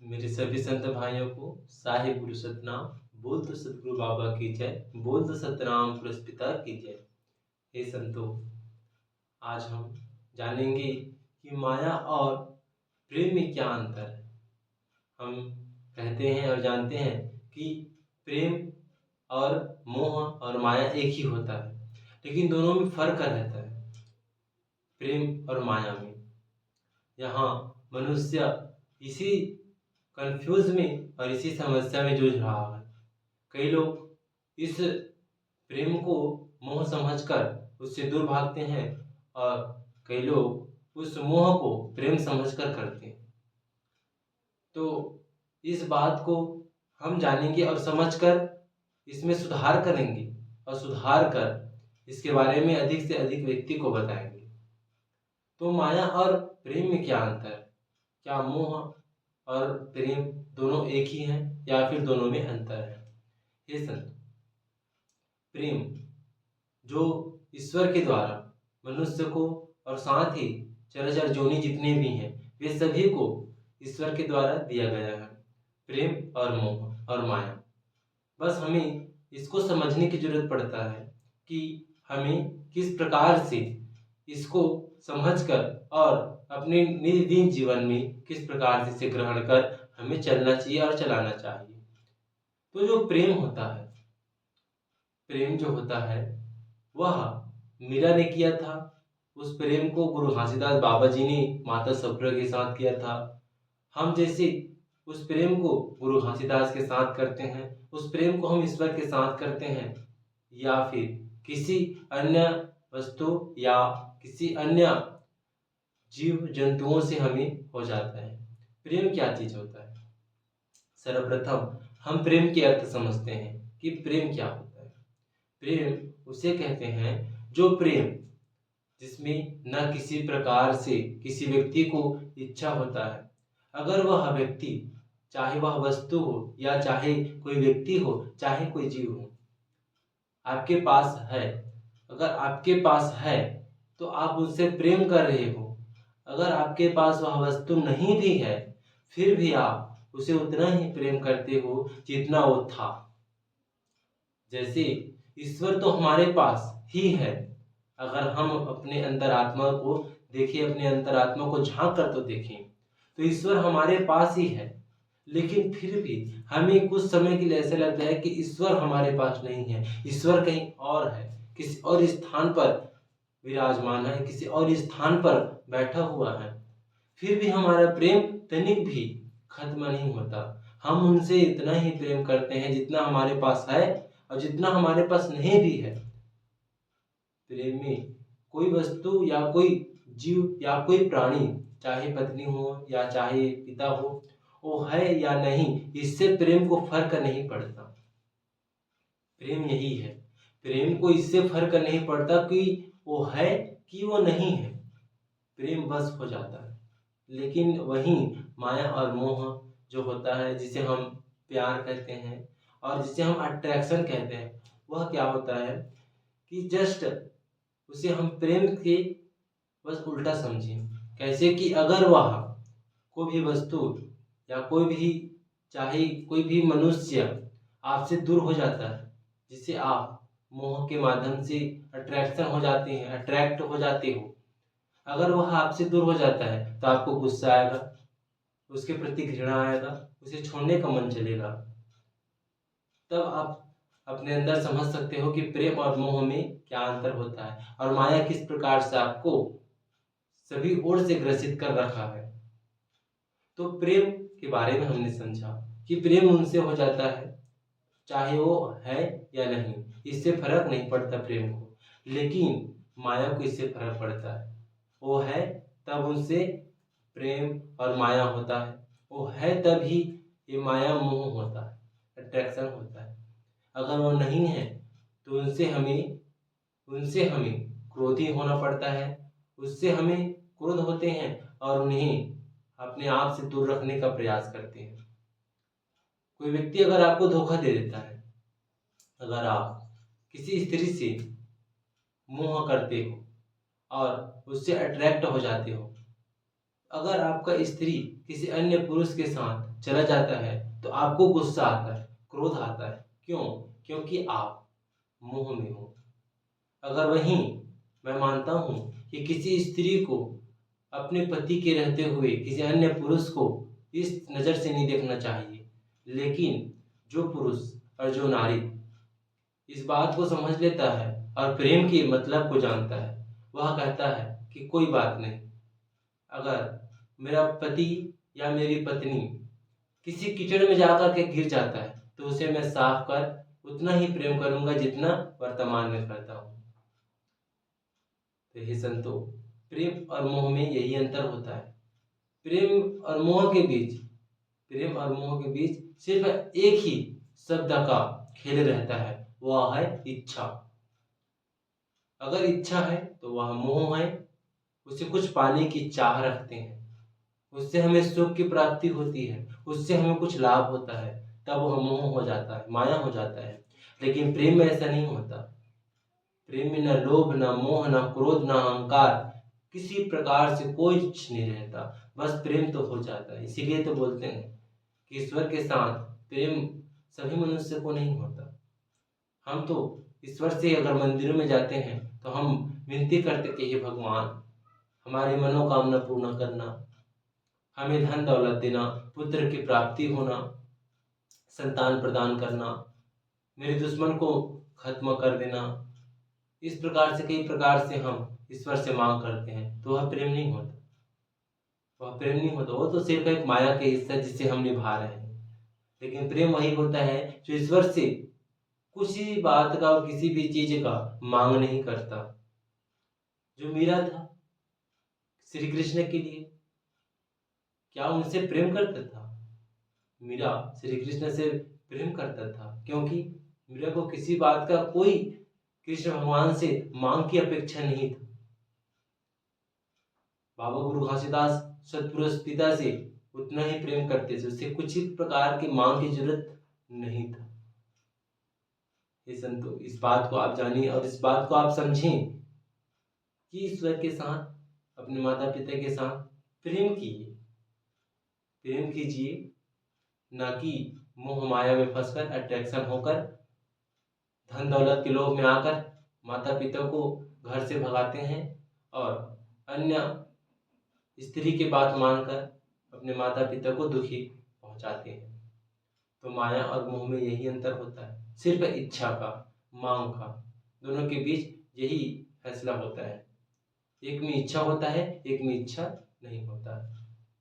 मेरे सभी संत भाइयों को साहिब गुरु सतनाम। बोल तो सतगुरु बाबा की जय। बोल तो सतराम पुरस्पिता की जय। हे संतों, आज हम जानेंगे कि माया और प्रेम में क्या अंतर है। हम कहते हैं और जानते हैं कि प्रेम और मोह और माया एक ही होता है, लेकिन दोनों में फर्क रहता है। प्रेम और माया में यहाँ मनुष्य इसी कंफ्यूज में और इसी समस्या में जूझ रहा है। कई लोग इस प्रेम को मोह समझकर उससे दूर भागते हैं और कई लोग उस मोह को प्रेम समझकर करते हैं। तो इस बात को हम जानेंगे और समझकर इसमें सुधार करेंगे और सुधार कर इसके बारे में अधिक से अधिक व्यक्ति को बताएंगे। तो माया और प्रेम में क्या अंतर है? क्या मोह और प्रेम दोनों एक ही हैं या फिर दोनों में अंतर है? हे संत, प्रेम जो ईश्वर के द्वारा मनुष्य को और साथ ही चराचर जोनि जितने भी हैं वे सभी को ईश्वर के द्वारा दिया गया है। प्रेम और मोह और माया, बस हमें इसको समझने की जरूरत पड़ता है कि हमें किस प्रकार से इसको समझकर और अपने नित्य जीवन में किस प्रकार से इसे ग्रहण कर हमें चलना चाहिए और चलाना चाहिए। तो जो प्रेम होता है, प्रेम जो होता है वह मीरा ने किया था। उस प्रेम को गुरु घासीदास बाबा जी ने माता सफरा के साथ किया था। हम जैसे उस प्रेम को गुरु घासीदास के साथ करते हैं, उस प्रेम को हम ईश्वर के साथ करते हैं या फिर किसी अन्य वस्तु या किसी अन्य जीव जंतुओं से हमें हो जाता है। प्रेम क्या चीज होता है? सर्वप्रथम हम प्रेम के अर्थ समझते हैं कि प्रेम क्या होता है। प्रेम उसे कहते हैं जो प्रेम जिसमें न किसी प्रकार से किसी व्यक्ति को इच्छा होता है। अगर वह व्यक्ति, चाहे वह वस्तु हो या चाहे कोई व्यक्ति हो, चाहे कोई जीव हो, आपके पास है, अगर आपके पास है तो आप उससे प्रेम कर रहे हो। अगर आपके पास वह वस्तु नहीं भी है फिर भी आप उसे उतना ही प्रेम करते हो जितना वो था। जैसे ईश्वर तो हमारे पास ही है। अगर हम अपने अंतरात्मा को देखें, अपने अंतरात्मा को झांक कर तो देखें तो ईश्वर हमारे पास ही है, लेकिन फिर भी हमें कुछ समय के लिए ऐसा लगता है कि ईश्वर हमारे पास नहीं है, ईश्वर कहीं और है, किसी और स्थान पर विराजमान है, किसी और स्थान पर बैठा हुआ है। फिर भी हमारा प्रेम तनिक भी खत्म नहीं होता। हम उनसे इतना ही प्रेम करते हैं जितना हमारे पास है और जितना हमारे पास नहीं भी है। प्रेम में कोई वस्तु या कोई जीव या कोई प्राणी, चाहे पत्नी हो या चाहे पिता हो, वो है या नहीं, इससे प्रेम को फर्क नहीं पड़ता। प्रेम यही है, प्रेम को इससे फर्क नहीं पड़ता कि वो है कि वो नहीं है, प्रेम बस हो जाता है। लेकिन वहीं माया और मोह जो होता है, जिसे हम प्यार कहते हैं और जिसे हम अट्रैक्शन कहते हैं, वह क्या होता है कि जस्ट उसे हम प्रेम के बस उल्टा समझें। कैसे कि अगर वह कोई भी वस्तु या कोई भी, चाहे कोई भी मनुष्य आपसे दूर हो जाता है, जिसे आप मोह के माध्यम से अट्रैक्शन हो जाते हैं, अट्रैक्ट हो जाते हो, अगर वह आपसे दूर हो जाता है तो आपको गुस्सा आएगा, उसके प्रति घृणा आएगा, उसे छोड़ने का मन चलेगा। तब आप अपने अंदर समझ सकते हो कि प्रेम और मोह में क्या अंतर होता है और माया किस प्रकार से आपको सभी ओर से ग्रसित कर रखा है। तो प्रेम के बारे में हमने समझा कि प्रेम उनसे हो जाता है चाहे वो है या नहीं, इससे फर्क नहीं पड़ता प्रेम को। लेकिन माया को इससे फर्क पड़ता है। वो है तब उनसे प्रेम और माया होता है, वो है तभी ये माया मोह होता है, अट्रैक्शन होता है। अगर वो नहीं है तो उनसे हमें क्रोधी होना पड़ता है, उससे हमें क्रोध होते हैं और उन्हें अपने आप से दूर रखने का प्रयास करते हैं। कोई व्यक्ति अगर आपको धोखा दे देता है, अगर आप किसी स्त्री से मोह करते हो और उससे अट्रैक्ट हो जाते हो, अगर आपका स्त्री किसी अन्य पुरुष के साथ चला जाता है तो आपको गुस्सा आता है, क्रोध आता है। क्यों? क्योंकि आप मोह में हो। अगर वहीं मैं मानता हूँ कि किसी स्त्री को अपने पति के रहते हुए किसी अन्य पुरुष को इस नज़र से नहीं देखना चाहिए, लेकिन जो पुरुष और जो नारी इस बात को समझ लेता है और प्रेम के मतलब को जानता है, वह कहता है कि कोई बात नहीं, अगर मेरा पति या मेरी पत्नी किसी कीचड़ में जाकर के गिर जाता है तो उसे मैं साफ कर उतना ही प्रेम करूंगा जितना वर्तमान में करता हूँ। तो हे संतो, प्रेम और मोह में यही अंतर होता है। प्रेम और मोह के बीच सिर्फ एक ही शब्द का खेल रहता है, वह है इच्छा। अगर इच्छा है तो वह मोह है, उसे कुछ पाने की चाह रखते हैं, उससे हमें सुख की प्राप्ति होती है, उससे हमें कुछ लाभ होता है, तब वह मोह हो जाता है, माया हो जाता है। लेकिन प्रेम में ऐसा नहीं होता। प्रेम में न लोभ, न मोह, न क्रोध, न अहंकार, किसी प्रकार से कोई कुछ नहीं रहता, बस प्रेम तो हो जाता है। इसीलिए तो बोलते हैं कि ईश्वर के साथ प्रेम सभी मनुष्य को नहीं होता। हम तो ईश्वर से अगर मंदिरों में जाते हैं तो हम विनती करते कि हे भगवान, हमारी मनोकामना पूर्ण करना, हमें धन दौलत देना, पुत्र की प्राप्ति होना, संतान प्रदान करना, मेरे दुश्मन को खत्म कर देना। इस प्रकार से कई प्रकार से हम ईश्वर से मांग करते हैं, तो वह प्रेम नहीं होता। वह प्रेम नहीं होता, वो तो सिर्फ एक माया के हिस्सा जिसे हम निभा रहे हैं। लेकिन प्रेम वही होता है जो ईश्वर से किसी बात का और किसी भी चीज का मांग नहीं करता। जो मीरा था श्री कृष्ण के लिए, क्या उनसे प्रेम करता था? मीरा श्री कृष्ण से प्रेम करता था, क्योंकि मीरा को किसी बात का कोई कृष्ण भगवान से मांग की अपेक्षा नहीं था। बाबा गुरु घासीदास सतपुरुष पिता से उतना ही प्रेम करते थे, उससे कुछ ही प्रकार की मांग की जरूरत नहीं था। ये संतो, इस बात को आप जानिए और इस बात को आप समझें कि ईश्वर के साथ, अपने माता पिता के साथ प्रेम कीजिए, ना कि मोह माया में फंसकर, अट्रैक्शन होकर, धन दौलत के लोभ में आकर माता पिता को घर से भगाते हैं और अन्य स्त्री की बात मानकर अपने माता पिता को दुखी पहुंचाते हैं। तो माया और मोह में यही अंतर होता है, सिर्फ इच्छा का, मांग का, दोनों के बीच यही फैसला होता है। एक में इच्छा होता है, एक में इच्छा नहीं होता है।